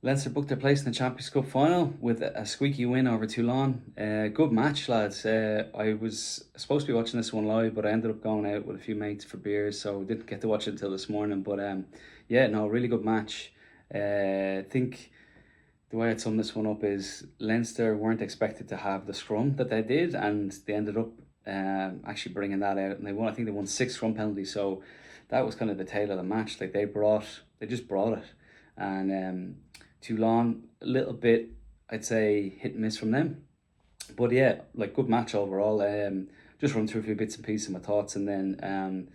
Leinster booked their place in the Champions Cup final with a squeaky win over Toulon. Good match, lads. I was supposed to be watching this one live, but I ended up going out with a few mates for beers, so didn't get to watch it until this morning. But yeah, no, really good match. I think the way I'd sum this one up is Leinster weren't expected to have the scrum that they did, and they ended up actually bringing that out. And they won. I think they won 6 scrum penalties, so that was kind of the tail of the match. Like they just brought it, and Toulon, a little bit, I'd say, hit and miss from them. But yeah, like good match overall. Just run through a few bits and pieces of my thoughts, and then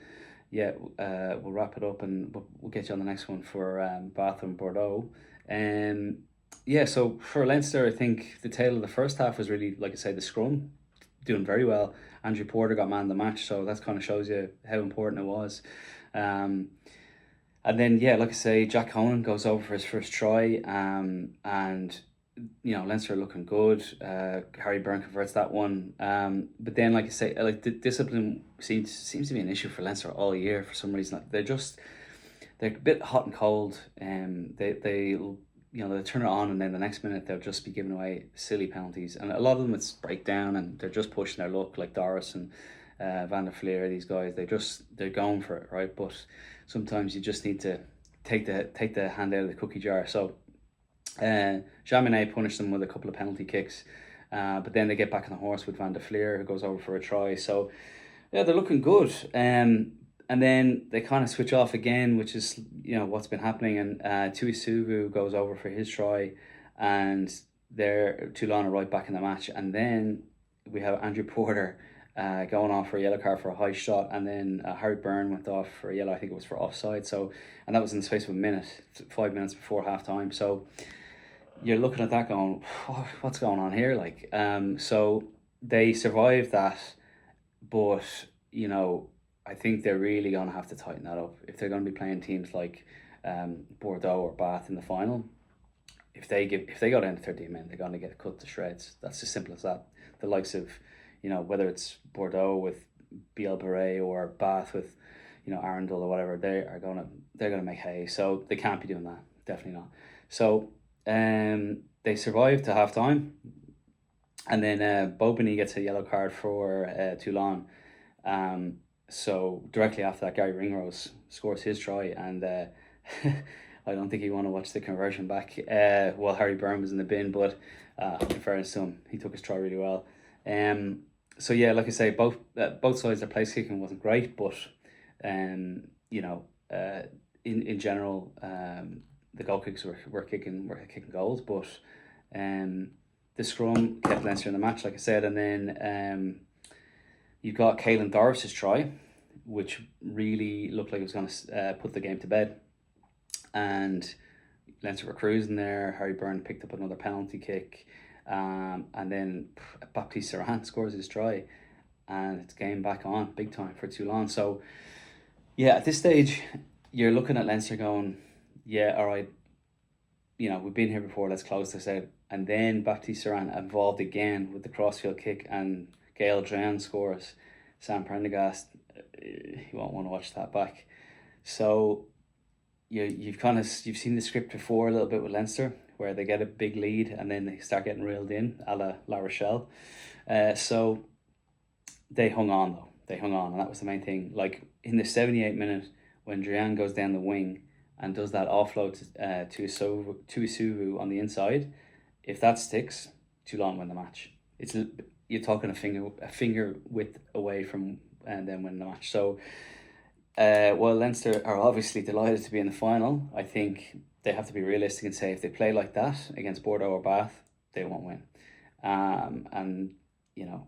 yeah, we'll wrap it up, and we'll get you on the next one for Bath and Bordeaux. Yeah, so for Leinster, I think the tail of the first half was really, like I say, the scrum doing very well. Andrew Porter got man of the match, so that kind of shows you how important it was. Um, and then, yeah, like I say, Jack Conan goes over for his first try, and Leinster are looking good. Harry Byrne converts that one. But then, like I say, like the discipline seems to be an issue for Leinster all year for some reason. They're a bit hot and cold. They turn it on, and then the next minute they'll just be giving away silly penalties, and a lot of them it's breakdown, and they're just pushing their luck, like Doris and Van der Fleer. These guys, they're going for it, right? But sometimes you just need to take the hand out of the cookie jar. So Jaminet punished them with a couple of penalty kicks, but then they get back on the horse with Van der Fleer, who goes over for a try. So yeah, they're looking good. And then they kind of switch off again, which is what's been happening. And Tuisuvu goes over for his try, and they're Toulon are right back in the match. And then we have Andrew Porter going off for a yellow card for a high shot, and then Harry Byrne went off for a yellow. I think it was for offside. So, and that was in the space of a minute, 5 minutes before half time. So you're looking at that going, what's going on here? So they survived that, but I think they're really going to have to tighten that up if they're going to be playing teams like Bordeaux or Bath in the final. If they go down to 13 men, they're going to get cut to shreds. That's as simple as that. The likes of, whether it's Bordeaux with Biel Beret or Bath with, Arundel or whatever, they're gonna make hay. So they can't be doing that. Definitely not. So they survived to half time, and then Bobany gets a yellow card for Toulon. So directly after that, Gary Ringrose scores his try, and I don't think he want to watch the conversion back while Harry Byrne was in the bin, but in fairness to him, he took his try really well. So yeah, like I say, both sides, their place kicking wasn't great, but in general, the goal kicks were kicking goals, but the scrum kept Leinster in the match, like I said, and then you've got Caelan Doris's try, which really looked like it was going to put the game to bed. And Leinster were cruising there. Harry Byrne picked up another penalty kick. And then Baptiste Serran scores his try. And it's game back on big time for Toulon. So, yeah, at this stage, you're looking at Leinster going, yeah, all right, we've been here before, let's close this out. And then Baptiste Serran involved again with the crossfield kick, and Gail Dran scores. Sam Prendergast, you won't want to watch that back. So you've seen the script before a little bit with Leinster, where they get a big lead and then they start getting reeled in, a la Rochelle. So they hung on though. They hung on, and that was the main thing. Like in the 78th minute, when Drian goes down the wing and does that offload to Isuvu on the inside, if that sticks, Toulon win the match. You're talking a finger width away from and then win the match. So while Leinster are obviously delighted to be in the final, I think they have to be realistic and say if they play like that against Bordeaux or Bath, they won't win. And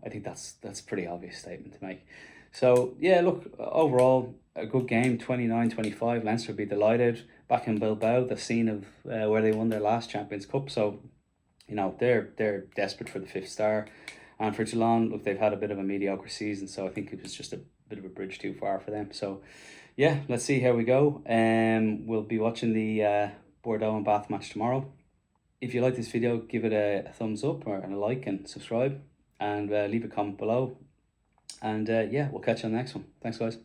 I think that's a pretty obvious statement to make. So yeah, look, overall a good game, 29-25. Leinster will be delighted. Back in Bilbao, the scene of where they won their last Champions Cup. So they're desperate for the 5th star. And for Toulon, look, they've had a bit of a mediocre season, so I think it was just a bit of a bridge too far for them. So, yeah, let's see how we go. We'll be watching the Bordeaux and Bath match tomorrow. If you like this video, give it a thumbs up or a like and subscribe, and leave a comment below. And yeah, we'll catch you on the next one. Thanks, guys.